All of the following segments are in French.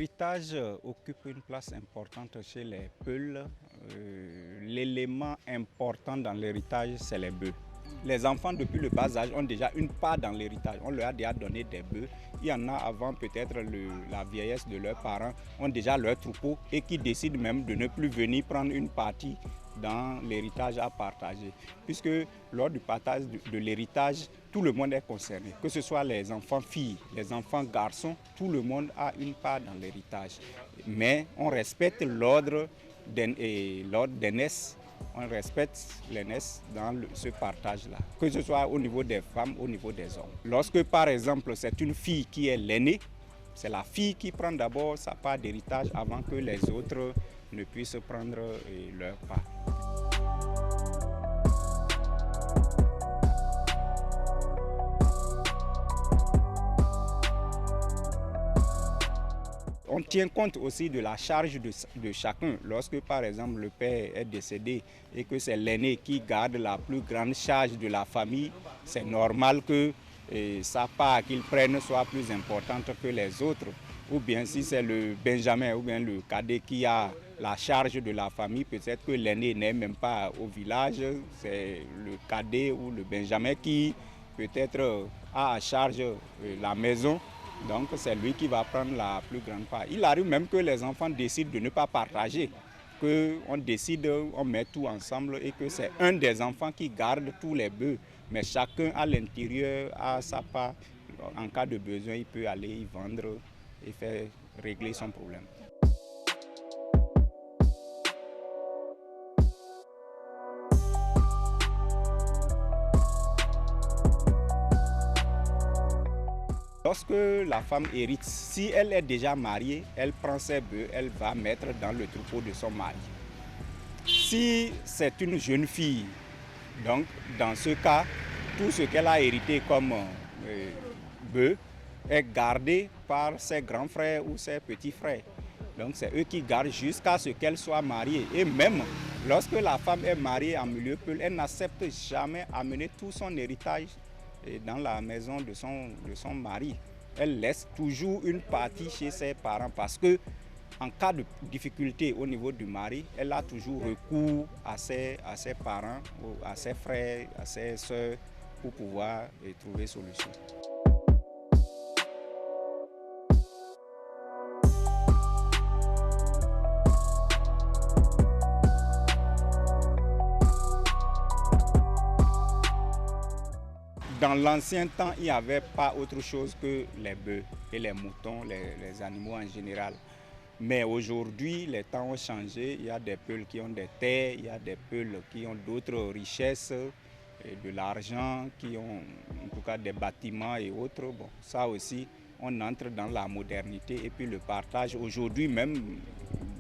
L'héritage occupe une place importante chez les Peuls. L'élément important dans l'héritage, c'est les bœufs. Les enfants, depuis le bas âge, ont déjà une part dans l'héritage. On leur a déjà donné des bœufs. Il y en a avant peut-être la vieillesse de leurs parents, ont déjà leur troupeau et qui décident même de ne plus venir prendre une partie dans l'héritage à partager. Puisque lors du partage de l'héritage, tout le monde est concerné. Que ce soit les enfants filles, les enfants garçons, tout le monde a une part dans l'héritage. Mais on respecte l'ordre d'aînesse. On respecte l'aînesse dans ce partage-là, que ce soit au niveau des femmes, au niveau des hommes. Lorsque, par exemple, c'est une fille qui est l'aînée, c'est la fille qui prend d'abord sa part d'héritage avant que les autres ne puissent prendre leur part. On tient compte aussi de la charge de chacun. Lorsque par exemple le père est décédé et que c'est l'aîné qui garde la plus grande charge de la famille, c'est normal que sa part qu'il prenne soit plus importante que les autres. Ou bien si c'est le benjamin ou bien le cadet qui a la charge de la famille, peut-être que l'aîné n'est même pas au village, c'est le cadet ou le benjamin qui peut-être a à charge la maison. Donc c'est lui qui va prendre la plus grande part. Il arrive même que les enfants décident de ne pas partager, qu'on décide, on met tout ensemble et que c'est un des enfants qui garde tous les bœufs. Mais chacun à l'intérieur a sa part. En cas de besoin, il peut aller y vendre et faire régler son problème. Lorsque la femme hérite, si elle est déjà mariée, elle prend ses bœufs, elle va mettre dans le troupeau de son mari. Si c'est une jeune fille, donc dans ce cas, tout ce qu'elle a hérité comme bœufs est gardé par ses grands frères ou ses petits frères. Donc c'est eux qui gardent jusqu'à ce qu'elle soit mariée. Et même lorsque la femme est mariée en milieu peul, elle n'accepte jamais amener tout son héritage dans la maison de son mari. Elle laisse toujours une partie chez ses parents parce que en cas de difficulté au niveau du mari, elle a toujours recours à ses parents, à ses frères, à ses soeurs pour pouvoir trouver solution. Dans l'ancien temps, il n'y avait pas autre chose que les bœufs et les moutons, les animaux en général. Mais aujourd'hui, les temps ont changé. Il y a des Peuls qui ont des terres, il y a des Peuls qui ont d'autres richesses, de l'argent, qui ont en tout cas des bâtiments et autres. Bon, ça aussi, on entre dans la modernité et puis le partage. Aujourd'hui même,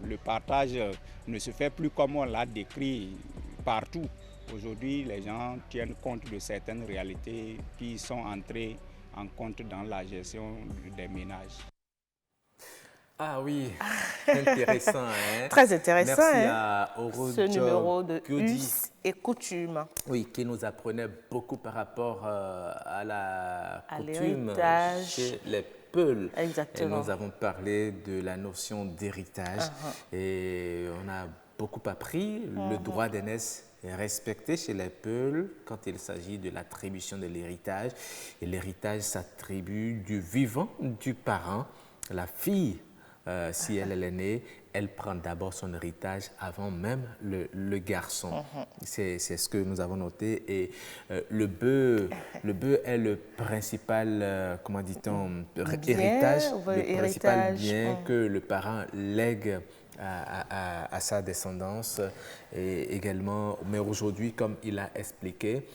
le partage ne se fait plus comme on l'a décrit partout. Aujourd'hui, les gens tiennent compte de certaines réalités qui sont entrées en compte dans la gestion des ménages. Ah oui, intéressant. Hein? Très intéressant. Merci hein? à Ce numéro de Us et coutume. Oui, qui nous apprenait beaucoup par rapport à la coutume chez les Peuls. Exactement. Et nous avons parlé de la notion d'héritage et on a beaucoup appris. Le droit d'aînesse est respecté chez les Peuls quand il s'agit de l'attribution de l'héritage. Et l'héritage s'attribue du vivant du parent. La fille, si elle est l'aînée, elle prend d'abord son héritage avant même le garçon. C'est ce que nous avons noté. Et le bœuf est le principal, comment dit-on, héritage, le principal bien que le parent lègue à sa descendance. Et également, mais aujourd'hui, comme il a expliqué,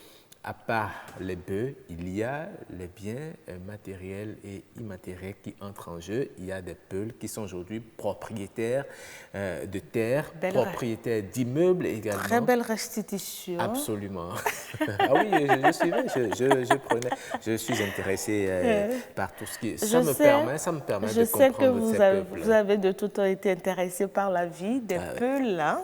à part les bœufs, il y a les biens matériels et immatériels qui entrent en jeu. Il y a des Peuls qui sont aujourd'hui propriétaires de terres, propriétaires d'immeubles également. Très belle restitution. Absolument. Ah oui, je prenais, je suis intéressé par tout ce qui... Ça me permet de comprendre Je sais que vous avez de tout temps été intéressé par la vie des Peuls. Hein?